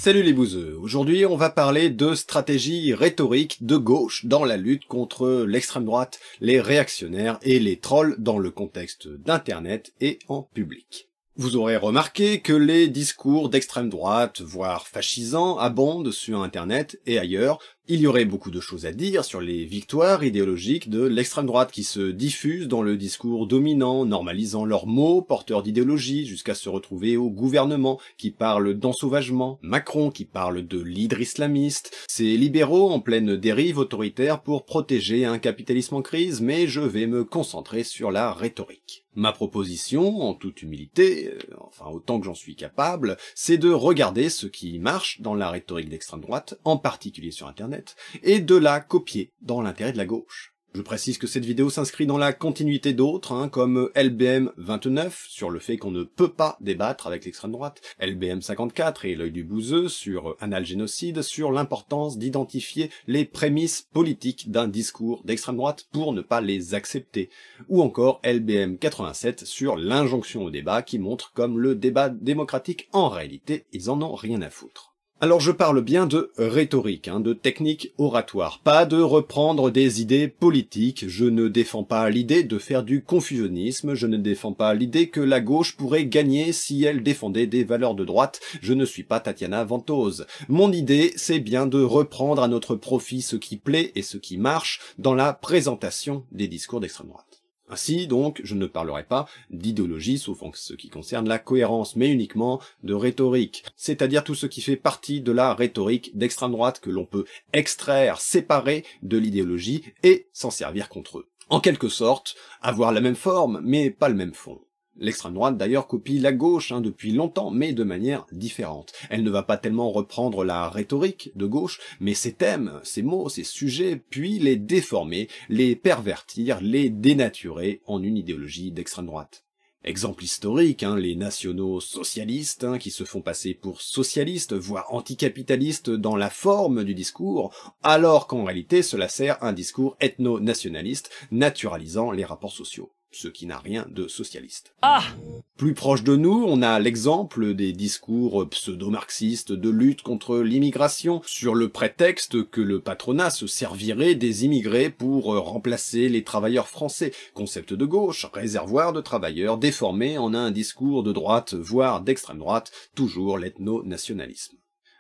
Salut les bouseux, aujourd'hui on va parler de stratégie rhétorique de gauche dans la lutte contre l'extrême droite, les réactionnaires et les trolls dans le contexte d'internet et en public. Vous aurez remarqué que les discours d'extrême droite, voire fascisants, abondent sur internet et ailleurs. Il y aurait beaucoup de choses à dire sur les victoires idéologiques de l'extrême droite qui se diffusent dans le discours dominant, normalisant leurs mots porteurs d'idéologie jusqu'à se retrouver au gouvernement qui parle d'ensauvagement, Macron qui parle de l'hydre islamiste, ces libéraux en pleine dérive autoritaire pour protéger un capitalisme en crise, mais je vais me concentrer sur la rhétorique. Ma proposition, en toute humilité, enfin autant que j'en suis capable, c'est de regarder ce qui marche dans la rhétorique d'extrême droite, en particulier sur internet, et de la copier dans l'intérêt de la gauche. Je précise que cette vidéo s'inscrit dans la continuité d'autres, comme LBM 29 sur le fait qu'on ne peut pas débattre avec l'extrême droite, LBM 54 et l'œil du bouseux sur Anal Génocide, sur l'importance d'identifier les prémices politiques d'un discours d'extrême droite pour ne pas les accepter, ou encore LBM 87 sur l'injonction au débat qui montre comme le débat démocratique, en réalité, ils en ont rien à foutre. Alors je parle bien de rhétorique, de technique oratoire, pas de reprendre des idées politiques. Je ne défends pas l'idée de faire du confusionnisme, je ne défends pas l'idée que la gauche pourrait gagner si elle défendait des valeurs de droite, je ne suis pas Tatiana Ventose. Mon idée, c'est bien de reprendre à notre profit ce qui plaît et ce qui marche dans la présentation des discours d'extrême droite. Ainsi, donc, je ne parlerai pas d'idéologie, sauf en ce qui concerne la cohérence, mais uniquement de rhétorique, c'est-à-dire tout ce qui fait partie de la rhétorique d'extrême droite que l'on peut extraire, séparer de l'idéologie et s'en servir contre eux. En quelque sorte, avoir la même forme, mais pas le même fond. L'extrême droite d'ailleurs copie la gauche depuis longtemps, mais de manière différente. Elle ne va pas tellement reprendre la rhétorique de gauche, mais ses thèmes, ses mots, ses sujets, puis les déformer, les pervertir, les dénaturer en une idéologie d'extrême droite. Exemple historique, les nationaux socialistes qui se font passer pour socialistes, voire anticapitalistes dans la forme du discours, alors qu'en réalité cela sert un discours ethno-nationaliste, naturalisant les rapports sociaux. Ce qui n'a rien de socialiste. Plus proche de nous, on a l'exemple des discours pseudo-marxistes de lutte contre l'immigration, sur le prétexte que le patronat se servirait des immigrés pour remplacer les travailleurs français. Concept de gauche, réservoir de travailleurs déformé en un discours de droite, voire d'extrême droite, toujours l'ethno-nationalisme.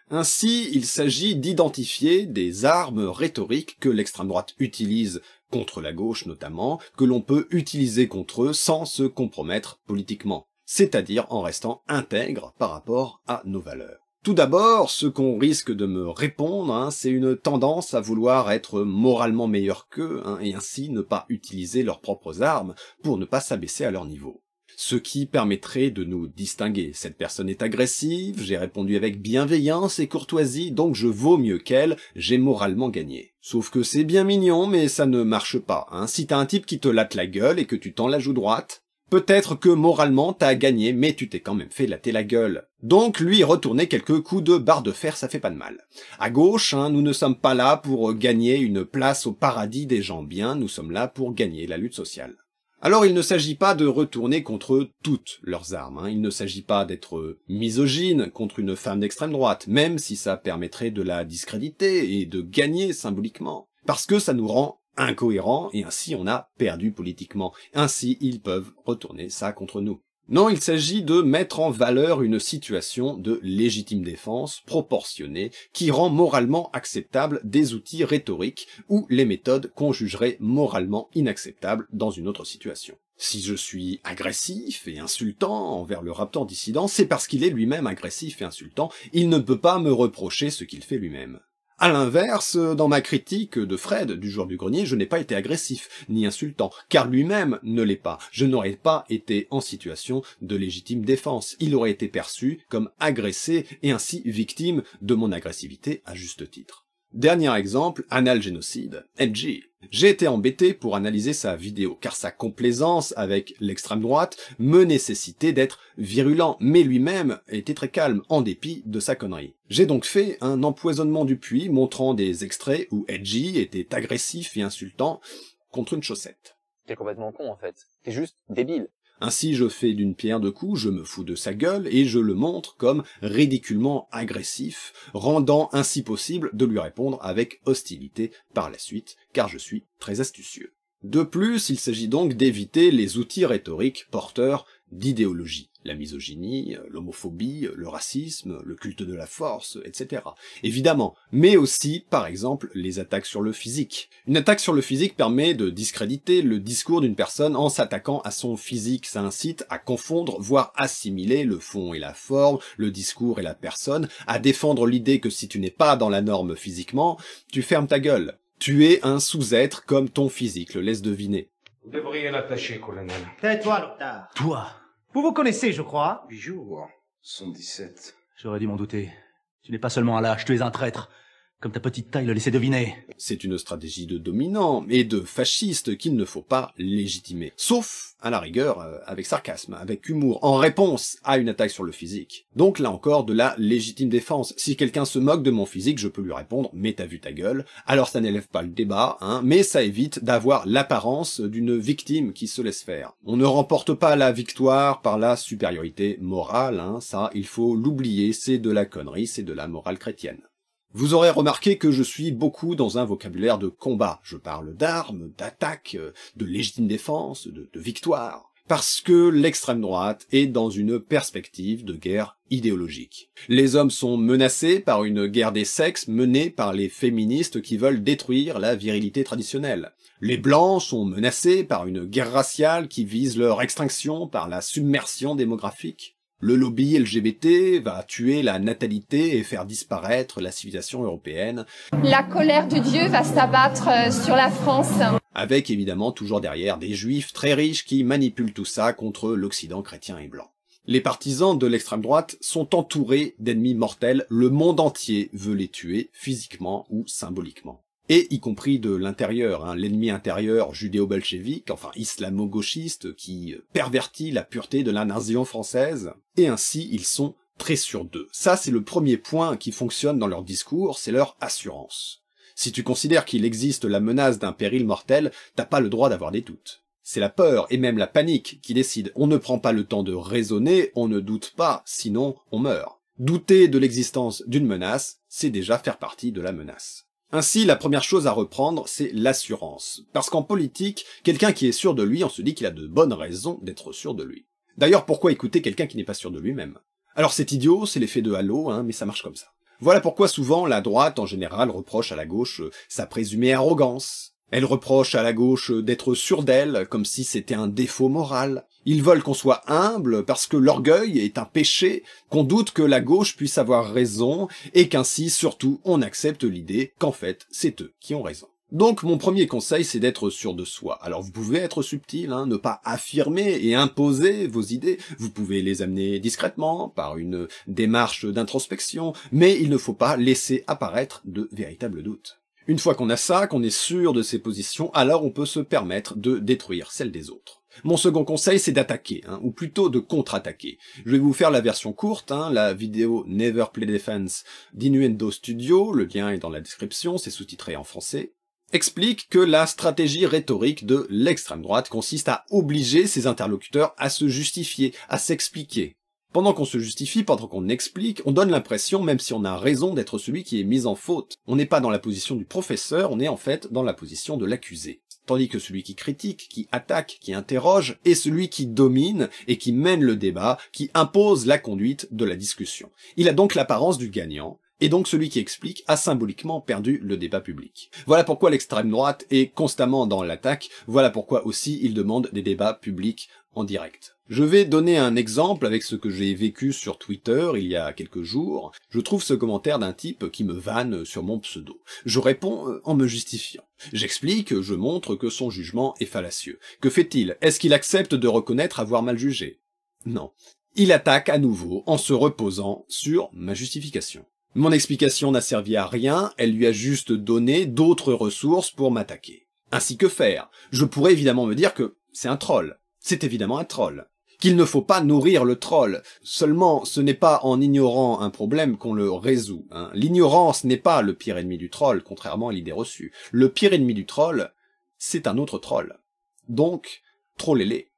Ainsi, il s'agit d'identifier des armes rhétoriques que l'extrême droite utilise contre la gauche notamment, que l'on peut utiliser contre eux sans se compromettre politiquement, c'est-à-dire en restant intègre par rapport à nos valeurs. Tout d'abord, ce qu'on risque de me répondre, c'est une tendance à vouloir être moralement meilleur qu'eux, et ainsi ne pas utiliser leurs propres armes pour ne pas s'abaisser à leur niveau. Ce qui permettrait de nous distinguer. Cette personne est agressive, j'ai répondu avec bienveillance et courtoisie, donc je vaux mieux qu'elle, j'ai moralement gagné. Sauf que c'est bien mignon, mais ça ne marche pas. Si t'as un type qui te latte la gueule et que tu tends la joue droite, peut-être que moralement t'as gagné, mais tu t'es quand même fait latter la gueule. Donc lui retourner quelques coups de barre de fer, ça fait pas de mal. À gauche, nous ne sommes pas là pour gagner une place au paradis des gens bien, nous sommes là pour gagner la lutte sociale. Alors il ne s'agit pas de retourner contre toutes leurs armes, il ne s'agit pas d'être misogyne contre une femme d'extrême droite, même si ça permettrait de la discréditer et de gagner symboliquement, parce que ça nous rend incohérents et ainsi on a perdu politiquement, ainsi ils peuvent retourner ça contre nous. Non, il s'agit de mettre en valeur une situation de légitime défense proportionnée qui rend moralement acceptable des outils rhétoriques ou les méthodes qu'on jugerait moralement inacceptables dans une autre situation. Si je suis agressif et insultant envers le Raptor dissident, c'est parce qu'il est lui-même agressif et insultant, il ne peut pas me reprocher ce qu'il fait lui-même. À l'inverse, dans ma critique de Fred du jour du grenier, je n'ai pas été agressif, ni insultant, car lui-même ne l'est pas. Je n'aurais pas été en situation de légitime défense. Il aurait été perçu comme agressé et ainsi victime de mon agressivité à juste titre. Dernier exemple, Anal Génocide, NG. J'ai été embêté pour analyser sa vidéo, car sa complaisance avec l'extrême droite me nécessitait d'être virulent, mais lui-même était très calme, en dépit de sa connerie. J'ai donc fait un empoisonnement du puits, montrant des extraits où Edgy était agressif et insultant contre une chaussette. T'es complètement con en fait, t'es juste débile. Ainsi je fais d'une pierre deux coups, je me fous de sa gueule et je le montre comme ridiculement agressif, rendant ainsi possible de lui répondre avec hostilité par la suite, car je suis très astucieux. De plus, il s'agit donc d'éviter les outils rhétoriques porteurs d'idéologie, la misogynie, l'homophobie, le racisme, le culte de la force, etc. Évidemment, mais aussi, par exemple, les attaques sur le physique. Une attaque sur le physique permet de discréditer le discours d'une personne en s'attaquant à son physique. Ça incite à confondre, voire assimiler le fond et la forme, le discours et la personne, à défendre l'idée que si tu n'es pas dans la norme physiquement, tu fermes ta gueule. Tu es un sous-être comme ton physique le laisse deviner. Vous devriez l'attacher, colonel. Tais-toi, Lothar. Toi. Vous vous connaissez, je crois. 8 jours. 117. J'aurais dû m'en douter. Tu n'es pas seulement un lâche, tu es un traître. Comme ta petite taille le laissait deviner. C'est une stratégie de dominant et de fasciste qu'il ne faut pas légitimer. Sauf, à la rigueur, avec sarcasme, avec humour, en réponse à une attaque sur le physique. Donc là encore, de la légitime défense. Si quelqu'un se moque de mon physique, je peux lui répondre « mais t'as vu ta gueule ». Alors ça n'élève pas le débat, mais ça évite d'avoir l'apparence d'une victime qui se laisse faire. On ne remporte pas la victoire par la supériorité morale, ça il faut l'oublier, c'est de la connerie, c'est de la morale chrétienne. Vous aurez remarqué que je suis beaucoup dans un vocabulaire de combat. Je parle d'armes, d'attaque, de légitime défense, de victoire. Parce que l'extrême droite est dans une perspective de guerre idéologique. Les hommes sont menacés par une guerre des sexes menée par les féministes qui veulent détruire la virilité traditionnelle. Les blancs sont menacés par une guerre raciale qui vise leur extinction par la submersion démographique. Le lobby LGBT va tuer la natalité et faire disparaître la civilisation européenne. La colère de Dieu va s'abattre sur la France. Avec évidemment toujours derrière des juifs très riches qui manipulent tout ça contre l'Occident chrétien et blanc. Les partisans de l'extrême droite sont entourés d'ennemis mortels, le monde entier veut les tuer physiquement ou symboliquement. Et y compris de l'intérieur, l'ennemi intérieur judéo-bolchevique, enfin islamo-gauchiste, qui pervertit la pureté de la nation française, et ainsi ils sont très sûrs d'eux. Ça c'est le premier point qui fonctionne dans leur discours, c'est leur assurance. Si tu considères qu'il existe la menace d'un péril mortel, t'as pas le droit d'avoir des doutes. C'est la peur et même la panique qui décident. On ne prend pas le temps de raisonner, on ne doute pas, sinon on meurt. Douter de l'existence d'une menace, c'est déjà faire partie de la menace. Ainsi, la première chose à reprendre, c'est l'assurance. Parce qu'en politique, quelqu'un qui est sûr de lui, on se dit qu'il a de bonnes raisons d'être sûr de lui. D'ailleurs, pourquoi écouter quelqu'un qui n'est pas sûr de lui-même? Alors c'est idiot, c'est l'effet de halo, mais ça marche comme ça. Voilà pourquoi souvent la droite, en général, reproche à la gauche sa présumée arrogance. Elle reproche à la gauche d'être sûre d'elle, comme si c'était un défaut moral. Ils veulent qu'on soit humble parce que l'orgueil est un péché, qu'on doute que la gauche puisse avoir raison, et qu'ainsi, surtout, on accepte l'idée qu'en fait, c'est eux qui ont raison. Donc mon premier conseil, c'est d'être sûr de soi. Alors vous pouvez être subtil, ne pas affirmer et imposer vos idées, vous pouvez les amener discrètement, par une démarche d'introspection, mais il ne faut pas laisser apparaître de véritables doutes. Une fois qu'on a ça, qu'on est sûr de ses positions, alors on peut se permettre de détruire celles des autres. Mon second conseil, c'est d'attaquer, ou plutôt de contre-attaquer. Je vais vous faire la version courte, la vidéo Never Play Defense d'Innuendo Studio, le lien est dans la description, c'est sous-titré en français, explique que la stratégie rhétorique de l'extrême droite consiste à obliger ses interlocuteurs à se justifier, à s'expliquer. Pendant qu'on se justifie, pendant qu'on explique, on donne l'impression, même si on a raison, d'être celui qui est mis en faute. On n'est pas dans la position du professeur, on est en fait dans la position de l'accusé. Tandis que celui qui critique, qui attaque, qui interroge, est celui qui domine et qui mène le débat, qui impose la conduite de la discussion. Il a donc l'apparence du gagnant, et donc celui qui explique a symboliquement perdu le débat public. Voilà pourquoi l'extrême droite est constamment dans l'attaque, voilà pourquoi aussi il demande des débats publics en direct. Je vais donner un exemple avec ce que j'ai vécu sur Twitter il y a quelques jours. Je trouve ce commentaire d'un type qui me vanne sur mon pseudo. Je réponds en me justifiant. J'explique, je montre que son jugement est fallacieux. Que fait-il? Est-ce qu'il accepte de reconnaître avoir mal jugé? Non. Il attaque à nouveau en se reposant sur ma justification. Mon explication n'a servi à rien, elle lui a juste donné d'autres ressources pour m'attaquer. Ainsi que faire? Je pourrais évidemment me dire que c'est un troll. C'est évidemment un troll. Qu'il ne faut pas nourrir le troll. Seulement, ce n'est pas en ignorant un problème qu'on le résout. L'ignorance n'est pas le pire ennemi du troll, contrairement à l'idée reçue. Le pire ennemi du troll, c'est un autre troll. Donc, trollez-les.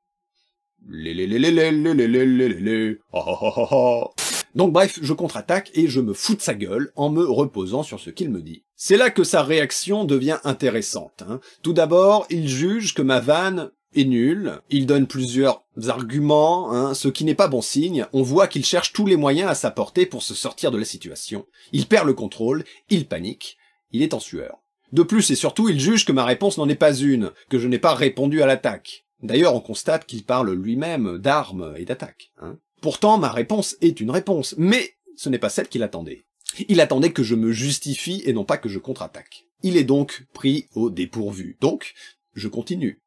Donc bref, je contre-attaque et je me fous de sa gueule en me reposant sur ce qu'il me dit. C'est là que sa réaction devient intéressante. Tout d'abord, il juge que ma vanne est nulle, il donne plusieurs arguments, ce qui n'est pas bon signe. On voit qu'il cherche tous les moyens à sa portée pour se sortir de la situation. Il perd le contrôle, il panique, il est en sueur. De plus et surtout, il juge que ma réponse n'en est pas une, que je n'ai pas répondu à l'attaque. D'ailleurs, on constate qu'il parle lui-même d'armes et d'attaque. Pourtant, ma réponse est une réponse, mais ce n'est pas celle qu'il attendait. Il attendait que je me justifie et non pas que je contre-attaque. Il est donc pris au dépourvu. Donc, je continue.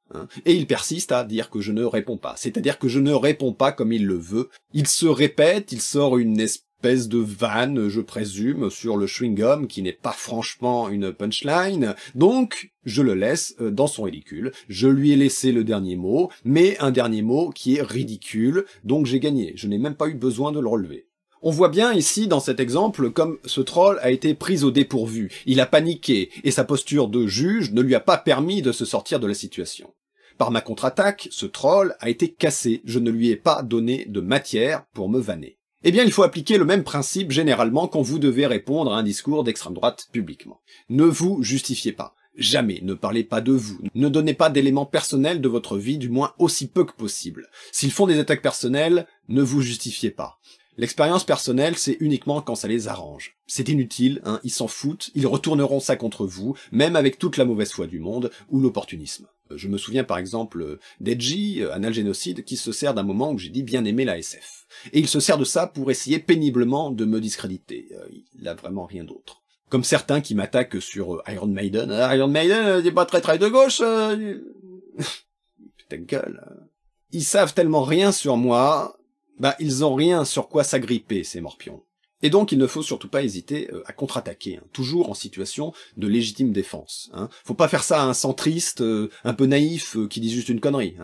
Et il persiste à dire que je ne réponds pas. C'est-à-dire que je ne réponds pas comme il le veut. Il se répète, il sort une espèce de vanne, je présume, sur le chewing-gum, qui n'est pas franchement une punchline. Donc, je le laisse dans son ridicule. Je lui ai laissé le dernier mot, mais un dernier mot qui est ridicule. Donc j'ai gagné. Je n'ai même pas eu besoin de le relever. On voit bien ici, dans cet exemple, comme ce troll a été pris au dépourvu. Il a paniqué, et sa posture de juge ne lui a pas permis de se sortir de la situation. Par ma contre-attaque, ce troll a été cassé. Je ne lui ai pas donné de matière pour me vanner. Eh bien, il faut appliquer le même principe généralement quand vous devez répondre à un discours d'extrême droite publiquement. Ne vous justifiez pas. Jamais, ne parlez pas de vous. Ne donnez pas d'éléments personnels de votre vie, du moins aussi peu que possible. S'ils font des attaques personnelles, ne vous justifiez pas. L'expérience personnelle, c'est uniquement quand ça les arrange. C'est inutile, ils s'en foutent, ils retourneront ça contre vous, même avec toute la mauvaise foi du monde, ou l'opportunisme. Je me souviens par exemple d'Edgy, Analgénocide, qui se sert d'un moment où j'ai dit bien aimer la SF. Et il se sert de ça pour essayer péniblement de me discréditer. Il a vraiment rien d'autre. Comme certains qui m'attaquent sur Iron Maiden. Iron Maiden, c'est pas très de gauche. Putain de gueule. Ils savent tellement rien sur moi, ils ont rien sur quoi s'agripper, ces morpions. Et donc, il ne faut surtout pas hésiter à contre-attaquer, toujours en situation de légitime défense. Faut pas faire ça à un centriste, un peu naïf, qui dit juste une connerie.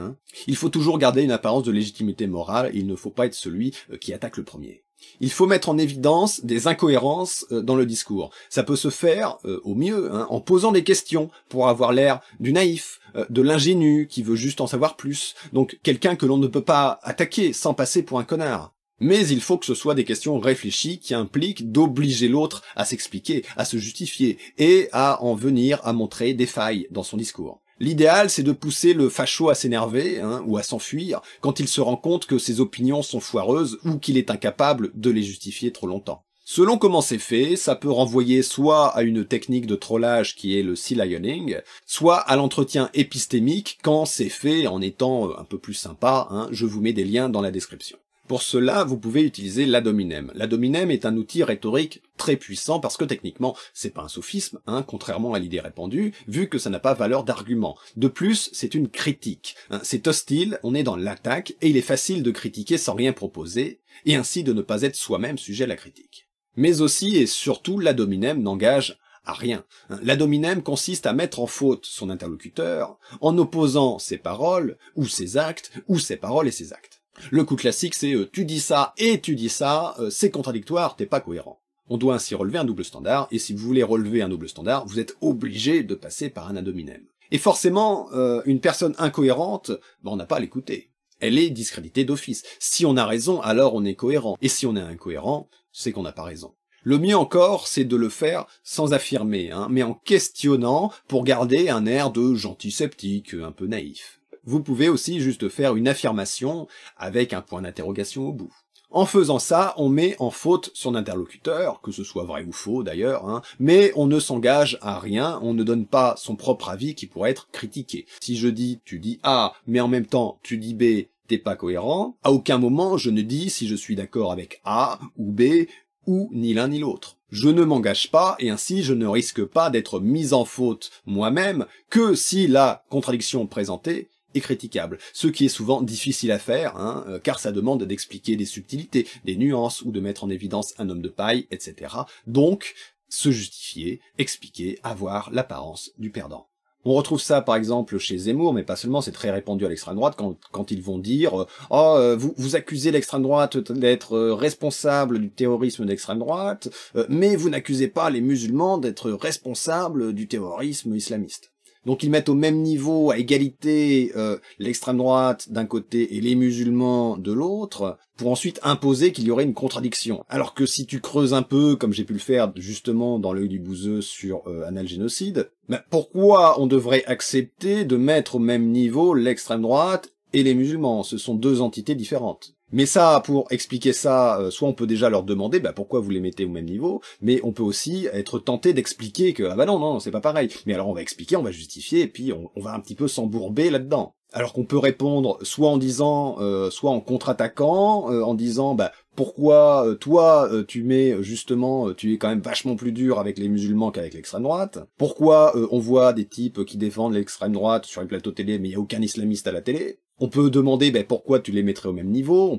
Il faut toujours garder une apparence de légitimité morale, et il ne faut pas être celui qui attaque le premier. Il faut mettre en évidence des incohérences dans le discours. Ça peut se faire, au mieux, en posant des questions, pour avoir l'air du naïf, de l'ingénu, qui veut juste en savoir plus. Donc, quelqu'un que l'on ne peut pas attaquer sans passer pour un connard. Mais il faut que ce soit des questions réfléchies qui impliquent d'obliger l'autre à s'expliquer, à se justifier, et à en venir à montrer des failles dans son discours. L'idéal, c'est de pousser le facho à s'énerver, ou à s'enfuir, quand il se rend compte que ses opinions sont foireuses, ou qu'il est incapable de les justifier trop longtemps. Selon comment c'est fait, ça peut renvoyer soit à une technique de trollage qui est le sea lioning, soit à l'entretien épistémique quand c'est fait en étant un peu plus sympa, je vous mets des liens dans la description. Pour cela, vous pouvez utiliser l'ad hominem. L'ad hominem est un outil rhétorique très puissant parce que techniquement, c'est pas un sophisme, contrairement à l'idée répandue, vu que ça n'a pas valeur d'argument. De plus, c'est une critique. C'est hostile, on est dans l'attaque, et il est facile de critiquer sans rien proposer, et ainsi de ne pas être soi-même sujet à la critique. Mais aussi et surtout, l'ad hominem n'engage à rien. L'ad hominem consiste à mettre en faute son interlocuteur en opposant ses paroles, ou ses actes, ou ses paroles et ses actes. Le coup classique, c'est tu dis ça et tu dis ça, c'est contradictoire, t'es pas cohérent. On doit ainsi relever un double standard, et si vous voulez relever un double standard, vous êtes obligé de passer par un ad hominem. Et forcément, une personne incohérente, on n'a pas à l'écouter. Elle est discréditée d'office. Si on a raison, alors on est cohérent. Et si on est incohérent, c'est qu'on n'a pas raison. Le mieux encore, c'est de le faire sans affirmer, mais en questionnant pour garder un air de gentil sceptique, un peu naïf. Vous pouvez aussi juste faire une affirmation avec un point d'interrogation au bout. En faisant ça, on met en faute son interlocuteur, que ce soit vrai ou faux d'ailleurs, mais on ne s'engage à rien, on ne donne pas son propre avis qui pourrait être critiqué. Si je dis tu dis A, mais en même temps tu dis B, t'es pas cohérent, à aucun moment je ne dis si je suis d'accord avec A ou B, ou ni l'un ni l'autre. Je ne m'engage pas, et ainsi je ne risque pas d'être mis en faute moi-même que si la contradiction présentée est critiquable, ce qui est souvent difficile à faire, car ça demande d'expliquer des subtilités, des nuances, ou de mettre en évidence un homme de paille, etc. Donc, se justifier, expliquer, avoir l'apparence du perdant. On retrouve ça par exemple chez Zemmour, mais pas seulement, c'est très répandu à l'extrême droite quand ils vont dire vous accusez l'extrême droite d'être responsable du terrorisme d'extrême droite, mais vous n'accusez pas les musulmans d'être responsables du terrorisme islamiste. Donc ils mettent au même niveau, à égalité, l'extrême droite d'un côté et les musulmans de l'autre, pour ensuite imposer qu'il y aurait une contradiction. Alors que si tu creuses un peu, comme j'ai pu le faire justement dans l'œil du bouseux sur Anal Génocide, pourquoi on devrait accepter de mettre au même niveau l'extrême droite et les musulmans? Ce sont deux entités différentes. Mais ça, pour expliquer ça, soit on peut déjà leur demander pourquoi vous les mettez au même niveau, mais on peut aussi être tenté d'expliquer que non, c'est pas pareil. Mais alors on va expliquer, on va justifier, et puis on va un petit peu s'embourber là-dedans. Alors qu'on peut répondre soit en disant, soit en contre-attaquant, en disant pourquoi toi tu mets justement, tu es quand même vachement plus dur avec les musulmans qu'avec l'extrême droite. Pourquoi on voit des types qui défendent l'extrême droite sur les plateaux télé, mais il y a aucun islamiste à la télé. On peut demander pourquoi tu les mettrais au même niveau.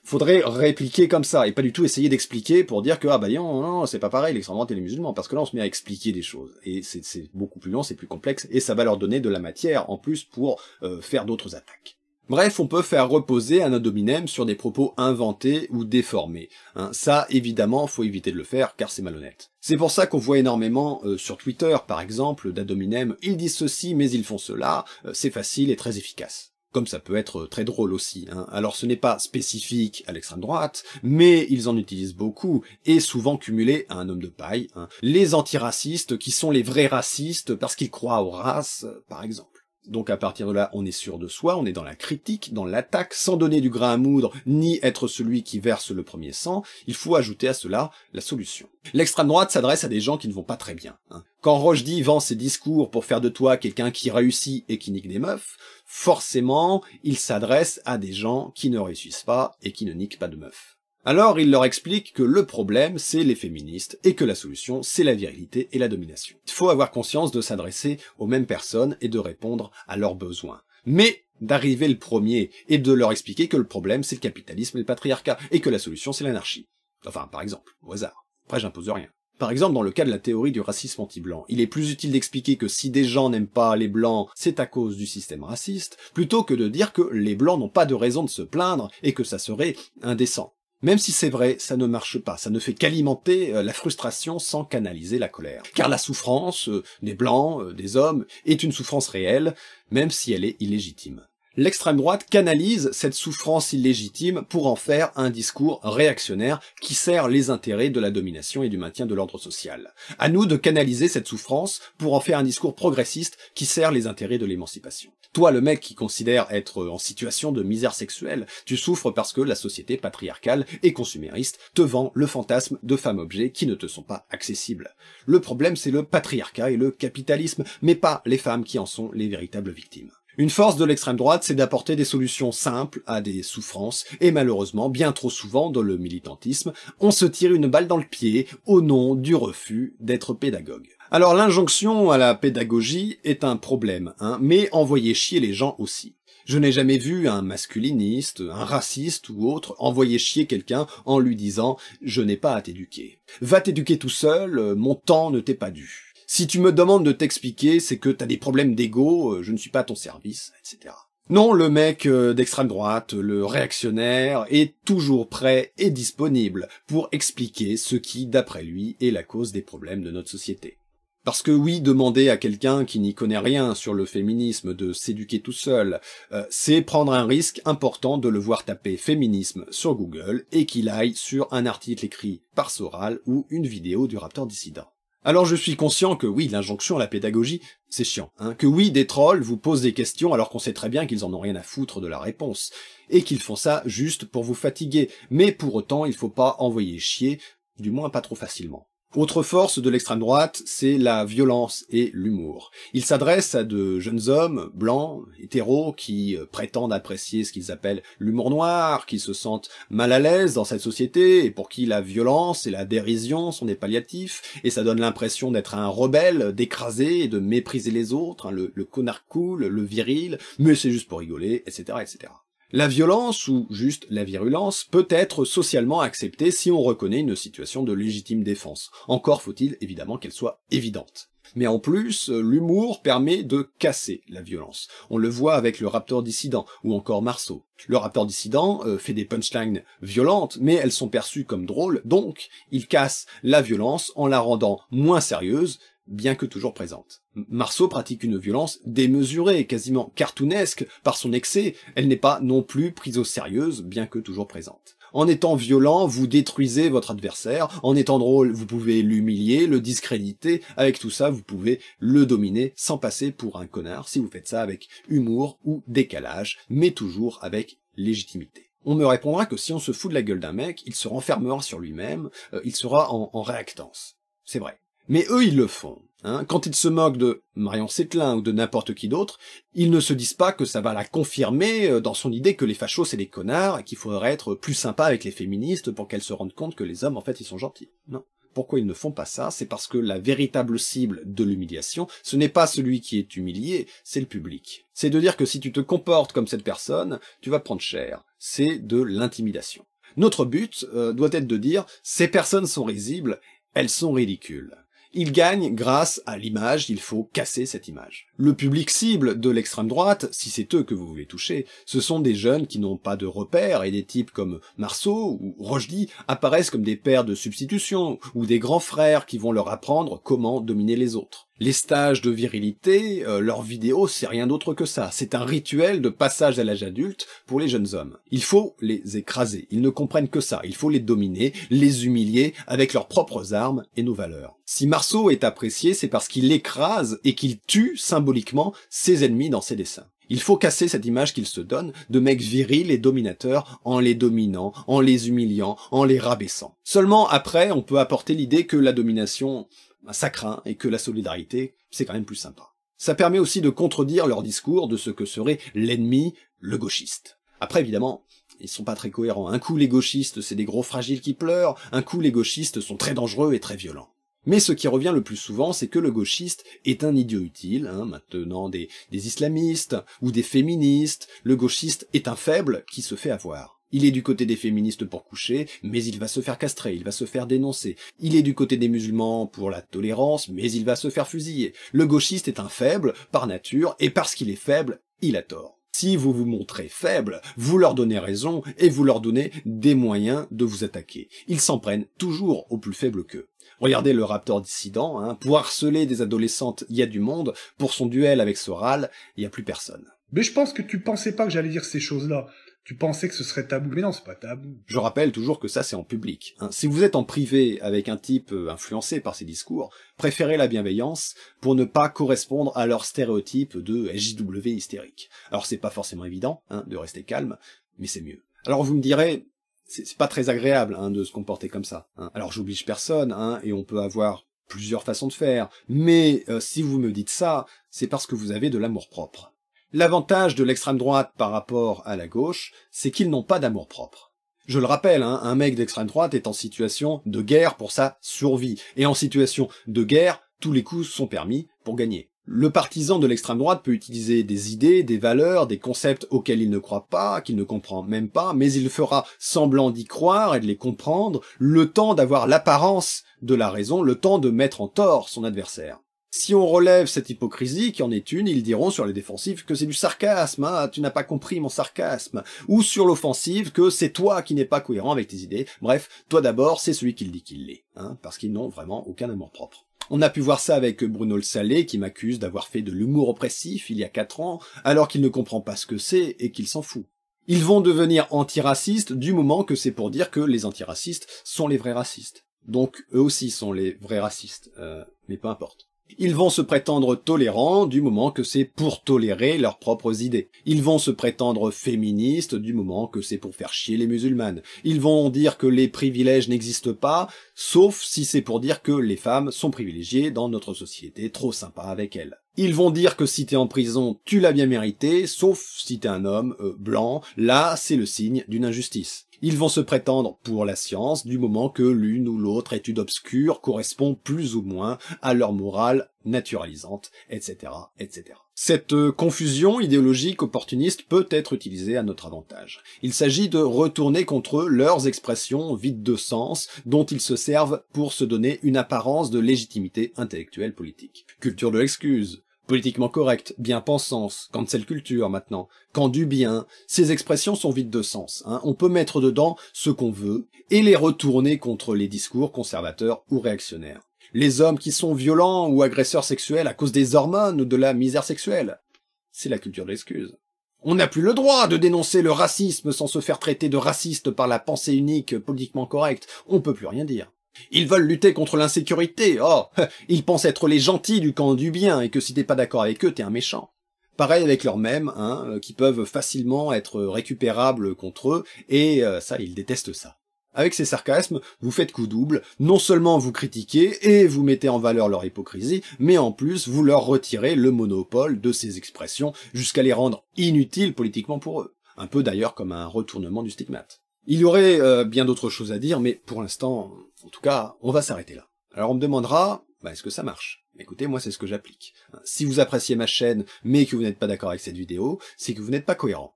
Faudrait répliquer comme ça et pas du tout essayer d'expliquer pour dire que non, c'est pas pareil l'extrême droite et les musulmans, parce que là on se met à expliquer des choses et c'est beaucoup plus long, c'est plus complexe et ça va leur donner de la matière en plus pour faire d'autres attaques. Bref, on peut faire reposer un ad hominem sur des propos inventés ou déformés. Ça, évidemment, faut éviter de le faire car c'est malhonnête. C'est pour ça qu'on voit énormément sur Twitter, par exemple, d'ad hominem « ils disent ceci mais ils font cela », c'est facile et très efficace. Comme ça peut être très drôle aussi. Alors ce n'est pas spécifique à l'extrême droite, mais ils en utilisent beaucoup, et souvent cumulés à un homme de paille. Les antiracistes qui sont les vrais racistes parce qu'ils croient aux races, par exemple. Donc à partir de là, on est sûr de soi, on est dans la critique, dans l'attaque, sans donner du grain à moudre, ni être celui qui verse le premier sang. Il faut ajouter à cela la solution. L'extrême droite s'adresse à des gens qui ne vont pas très bien. Quand Rochdy vend ses discours pour faire de toi quelqu'un qui réussit et qui nique des meufs, forcément, il s'adresse à des gens qui ne réussissent pas et qui ne niquent pas de meufs. Alors il leur explique que le problème, c'est les féministes, et que la solution, c'est la virilité et la domination. Il faut avoir conscience de s'adresser aux mêmes personnes et de répondre à leurs besoins. Mais d'arriver le premier et de leur expliquer que le problème, c'est le capitalisme et le patriarcat, et que la solution, c'est l'anarchie. Enfin, par exemple, au hasard. Après, j'impose rien. Par exemple, dans le cas de la théorie du racisme anti-blanc, il est plus utile d'expliquer que si des gens n'aiment pas les blancs, c'est à cause du système raciste, plutôt que de dire que les blancs n'ont pas de raison de se plaindre et que ça serait indécent. Même si c'est vrai, ça ne marche pas, ça ne fait qu'alimenter la frustration sans canaliser la colère. Car la souffrance des blancs, des hommes, est une souffrance réelle, même si elle est illégitime. L'extrême droite canalise cette souffrance illégitime pour en faire un discours réactionnaire qui sert les intérêts de la domination et du maintien de l'ordre social. À nous de canaliser cette souffrance pour en faire un discours progressiste qui sert les intérêts de l'émancipation. Toi, le mec qui considère être en situation de misère sexuelle, tu souffres parce que la société patriarcale et consumériste te vend le fantasme de femmes-objets qui ne te sont pas accessibles. Le problème, c'est le patriarcat et le capitalisme, mais pas les femmes qui en sont les véritables victimes. Une force de l'extrême droite, c'est d'apporter des solutions simples à des souffrances, et malheureusement, bien trop souvent, dans le militantisme, on se tire une balle dans le pied au nom du refus d'être pédagogue. Alors l'injonction à la pédagogie est un problème, mais envoyer chier les gens aussi. Je n'ai jamais vu un masculiniste, un raciste ou autre envoyer chier quelqu'un en lui disant « je n'ai pas à t'éduquer. Va t'éduquer tout seul, mon temps ne t'est pas dû. Si tu me demandes de t'expliquer, c'est que t'as des problèmes d'ego, je ne suis pas à ton service, etc. » Non, le mec d'extrême droite, le réactionnaire, est toujours prêt et disponible pour expliquer ce qui, d'après lui, est la cause des problèmes de notre société. Parce que oui, demander à quelqu'un qui n'y connaît rien sur le féminisme de s'éduquer tout seul, c'est prendre un risque important de le voir taper féminisme sur Google et qu'il aille sur un article écrit par Soral ou une vidéo du Raptor dissident. Alors je suis conscient que oui, l'injonction à la pédagogie, c'est chiant, que oui, des trolls vous posent des questions alors qu'on sait très bien qu'ils en ont rien à foutre de la réponse, et qu'ils font ça juste pour vous fatiguer, mais pour autant il faut pas envoyer chier, du moins pas trop facilement. Autre force de l'extrême droite, c'est la violence et l'humour. Il s'adresse à de jeunes hommes, blancs, hétéros, qui prétendent apprécier ce qu'ils appellent l'humour noir, qui se sentent mal à l'aise dans cette société, et pour qui la violence et la dérision sont des palliatifs, et ça donne l'impression d'être un rebelle, d'écraser et de mépriser les autres, le connard cool, le viril, mais c'est juste pour rigoler, etc., etc. La violence, ou juste la virulence, peut être socialement acceptée si on reconnaît une situation de légitime défense. Encore faut-il évidemment qu'elle soit évidente. Mais en plus, l'humour permet de casser la violence. On le voit avec le Raptor dissident, ou encore Marceau. Le Raptor dissident fait des punchlines violentes, mais elles sont perçues comme drôles, donc il casse la violence en la rendant moins sérieuse, bien que toujours présente. Marceau pratique une violence démesurée, quasiment cartoonesque par son excès, elle n'est pas non plus prise au sérieux, bien que toujours présente. En étant violent, vous détruisez votre adversaire, en étant drôle, vous pouvez l'humilier, le discréditer, avec tout ça, vous pouvez le dominer sans passer pour un connard si vous faites ça avec humour ou décalage, mais toujours avec légitimité. On me répondra que si on se fout de la gueule d'un mec, il se renfermera sur lui-même, il sera en réactance. C'est vrai. Mais eux, ils le font. Quand ils se moquent de Marion Sételin ou de n'importe qui d'autre, ils ne se disent pas que ça va la confirmer dans son idée que les fachos c'est des connards et qu'il faudrait être plus sympa avec les féministes pour qu'elles se rendent compte que les hommes, en fait, ils sont gentils. Non. Pourquoi ils ne font pas ça? C'est parce que la véritable cible de l'humiliation, ce n'est pas celui qui est humilié, c'est le public. C'est de dire que si tu te comportes comme cette personne, tu vas prendre cher. C'est de l'intimidation. Notre but doit être de dire, ces personnes sont risibles, elles sont ridicules. Ils gagnent grâce à l'image, il faut casser cette image. Le public cible de l'extrême droite, si c'est eux que vous voulez toucher, ce sont des jeunes qui n'ont pas de repères et des types comme Marceau ou Rochdy apparaissent comme des pères de substitution ou des grands frères qui vont leur apprendre comment dominer les autres. Les stages de virilité, leurs vidéos, c'est rien d'autre que ça. C'est un rituel de passage à l'âge adulte pour les jeunes hommes. Il faut les écraser. Ils ne comprennent que ça. Il faut les dominer, les humilier avec leurs propres armes et nos valeurs. Si Marceau est apprécié, c'est parce qu'il écrase et qu'il tue symboliquement ses ennemis dans ses dessins. Il faut casser cette image qu'il se donne de mecs virils et dominateurs en les dominant, en les humiliant, en les rabaissant. Seulement après, on peut apporter l'idée que la domination, ça craint, et que la solidarité, c'est quand même plus sympa. Ça permet aussi de contredire leur discours de ce que serait l'ennemi, le gauchiste. Après, évidemment, ils sont pas très cohérents. Un coup, les gauchistes, c'est des gros fragiles qui pleurent, un coup, les gauchistes sont très dangereux et très violents. Mais ce qui revient le plus souvent, c'est que le gauchiste est un idiot utile, maintenant des islamistes ou des féministes. Le gauchiste est un faible qui se fait avoir. Il est du côté des féministes pour coucher, mais il va se faire castrer, il va se faire dénoncer. Il est du côté des musulmans pour la tolérance, mais il va se faire fusiller. Le gauchiste est un faible par nature, et parce qu'il est faible, il a tort. Si vous vous montrez faible, vous leur donnez raison, et vous leur donnez des moyens de vous attaquer. Ils s'en prennent toujours aux plus faibles qu'eux. Regardez le Raptor dissident, pour harceler des adolescentes, il y a du monde, pour son duel avec Soral, il n'y a plus personne. Mais je pense que tu pensais pas que j'allais dire ces choses-là. Tu pensais que ce serait tabou, mais non, c'est pas tabou. Je rappelle toujours que ça, c'est en public. Si vous êtes en privé avec un type influencé par ses discours, préférez la bienveillance pour ne pas correspondre à leur stéréotype de SJW hystérique. Alors c'est pas forcément évident de rester calme, mais c'est mieux. Alors vous me direz, c'est pas très agréable de se comporter comme ça. Alors j'oblige personne, et on peut avoir plusieurs façons de faire, mais si vous me dites ça, c'est parce que vous avez de l'amour-propre. L'avantage de l'extrême droite par rapport à la gauche, c'est qu'ils n'ont pas d'amour-propre. Je le rappelle, un mec d'extrême droite est en situation de guerre pour sa survie, et en situation de guerre, tous les coups sont permis pour gagner. Le partisan de l'extrême droite peut utiliser des idées, des valeurs, des concepts auxquels il ne croit pas, qu'il ne comprend même pas, mais il fera semblant d'y croire et de les comprendre, le temps d'avoir l'apparence de la raison, le temps de mettre en tort son adversaire. Si on relève cette hypocrisie, qui en est une, ils diront sur les défensifs que c'est du sarcasme, tu n'as pas compris mon sarcasme, ou sur l'offensive que c'est toi qui n'es pas cohérent avec tes idées, bref, toi d'abord, c'est celui qui le dit qu'il l'est, parce qu'ils n'ont vraiment aucun amour-propre. On a pu voir ça avec Bruno Le Salé, qui m'accuse d'avoir fait de l'humour oppressif il y a 4 ans, alors qu'il ne comprend pas ce que c'est et qu'il s'en fout. Ils vont devenir antiracistes du moment que c'est pour dire que les antiracistes sont les vrais racistes. Donc eux aussi sont les vrais racistes, mais peu importe. Ils vont se prétendre tolérants du moment que c'est pour tolérer leurs propres idées. Ils vont se prétendre féministes du moment que c'est pour faire chier les musulmanes. Ils vont dire que les privilèges n'existent pas, sauf si c'est pour dire que les femmes sont privilégiées dans notre société, trop sympa avec elles. Ils vont dire que si t'es en prison, tu l'as bien mérité, sauf si t'es un homme blanc, là c'est le signe d'une injustice. Ils vont se prétendre pour la science du moment que l'une ou l'autre étude obscure correspond plus ou moins à leur morale naturalisante, etc., etc. Cette confusion idéologique opportuniste peut être utilisée à notre avantage. Il s'agit de retourner contre eux leurs expressions vides de sens dont ils se servent pour se donner une apparence de légitimité intellectuelle politique. Culture de l'excuse. Politiquement correct, bien-pensance, cancel culture maintenant, quand du bien, ces expressions sont vides de sens. On peut mettre dedans ce qu'on veut et les retourner contre les discours conservateurs ou réactionnaires. Les hommes qui sont violents ou agresseurs sexuels à cause des hormones ou de la misère sexuelle. C'est la culture de l'excuse. On n'a plus le droit de dénoncer le racisme sans se faire traiter de raciste par la pensée unique politiquement correcte. On peut plus rien dire. Ils veulent lutter contre l'insécurité. Oh, ils pensent être les gentils du camp du bien et que si t'es pas d'accord avec eux, t'es un méchant. Pareil avec leurs mèmes, qui peuvent facilement être récupérables contre eux, et ça, ils détestent ça. Avec ces sarcasmes, vous faites coup double, non seulement vous critiquez et vous mettez en valeur leur hypocrisie, mais en plus vous leur retirez le monopole de ces expressions jusqu'à les rendre inutiles politiquement pour eux. Un peu d'ailleurs comme un retournement du stigmate. Il y aurait bien d'autres choses à dire, mais pour l'instant, en tout cas, on va s'arrêter là. Alors on me demandera, est-ce que ça marche ? Écoutez, moi c'est ce que j'applique. Si vous appréciez ma chaîne, mais que vous n'êtes pas d'accord avec cette vidéo, c'est que vous n'êtes pas cohérent.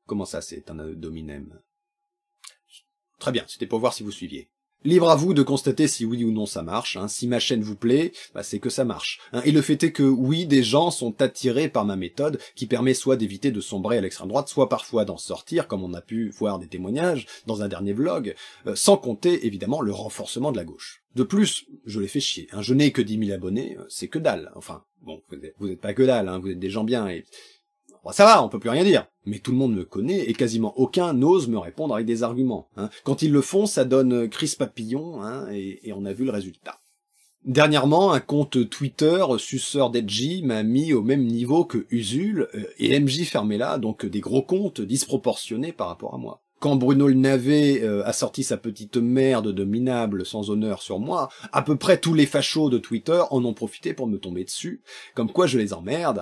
Comment ça, c'est un ad hominem ? Très bien, c'était pour voir si vous suiviez. Libre à vous de constater si oui ou non ça marche. Si ma chaîne vous plaît, c'est que ça marche. Et le fait est que oui, des gens sont attirés par ma méthode qui permet soit d'éviter de sombrer à l'extrême droite, soit parfois d'en sortir, comme on a pu voir des témoignages dans un dernier vlog, sans compter évidemment le renforcement de la gauche. De plus, je les fais chier. Je n'ai que 10 000 abonnés, c'est que dalle. Enfin, bon, vous êtes pas que dalle, vous êtes des gens bien et... Bon, ça va, on peut plus rien dire. Mais tout le monde me connaît et quasiment aucun n'ose me répondre avec des arguments. Quand ils le font, ça donne crise papillon, et on a vu le résultat. Dernièrement, un compte Twitter, suceur d'Edgy, m'a mis au même niveau que Usul et MJ Fermella, donc des gros comptes disproportionnés par rapport à moi. Quand Bruno le Navet a sorti sa petite merde de minable sans honneur sur moi, à peu près tous les fachos de Twitter en ont profité pour me tomber dessus, comme quoi je les emmerde,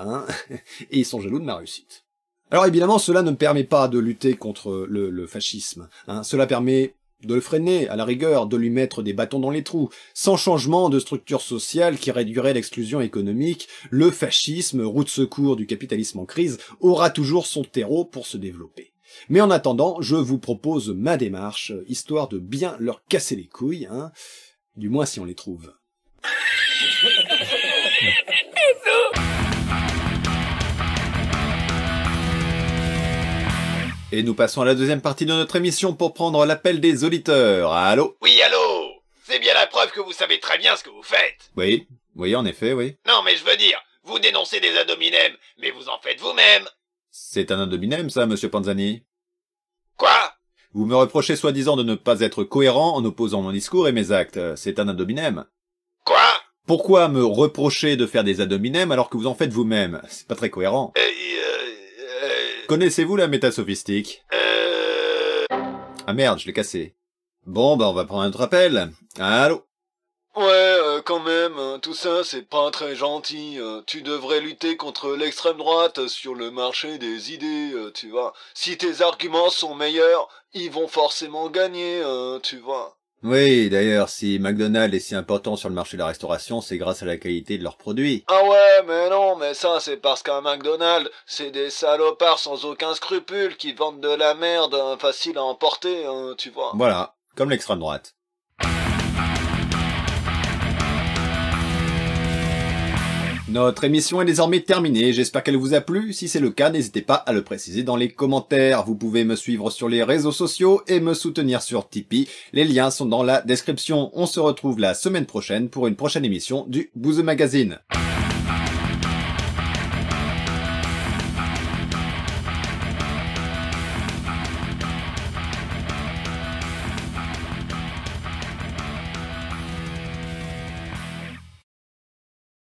et ils sont jaloux de ma réussite. Alors évidemment, cela ne me permet pas de lutter contre le fascisme, cela permet de le freiner, à la rigueur, de lui mettre des bâtons dans les trous. Sans changement de structure sociale qui réduirait l'exclusion économique, le fascisme, roue de secours du capitalisme en crise, aura toujours son terreau pour se développer. Mais en attendant, je vous propose ma démarche, histoire de bien leur casser les couilles, du moins si on les trouve. Et nous passons à la deuxième partie de notre émission pour prendre l'appel des auditeurs. Allô ? Oui, allô ? C'est bien la preuve que vous savez très bien ce que vous faites. Oui, en effet, oui. Non, mais je veux dire, vous dénoncez des ad hominem, mais vous en faites vous-même. C'est un ad hominem, ça, monsieur Panzani. Quoi ? Vous me reprochez soi-disant de ne pas être cohérent en opposant mon discours et mes actes. C'est un ad hominem. Quoi ? Pourquoi me reprocher de faire des ad hominem alors que vous en faites vous-même ? C'est pas très cohérent. Connaissez-vous la métasophistique ? Ah merde, je l'ai cassé. Bon, on va prendre un autre appel. Allô ? Ouais, quand même, tout ça c'est pas très gentil. Tu devrais lutter contre l'extrême droite sur le marché des idées, tu vois. Si tes arguments sont meilleurs, ils vont forcément gagner, tu vois. Oui, d'ailleurs, si McDonald's est si important sur le marché de la restauration, c'est grâce à la qualité de leurs produits. Ah ouais, mais non, mais ça c'est parce qu'un McDonald's, c'est des salopards sans aucun scrupule qui vendent de la merde facile à emporter, tu vois. Voilà, comme l'extrême droite. Notre émission est désormais terminée, j'espère qu'elle vous a plu. Si c'est le cas, n'hésitez pas à le préciser dans les commentaires. Vous pouvez me suivre sur les réseaux sociaux et me soutenir sur Tipeee. Les liens sont dans la description. On se retrouve la semaine prochaine pour une prochaine émission du Bouzeux Magazine.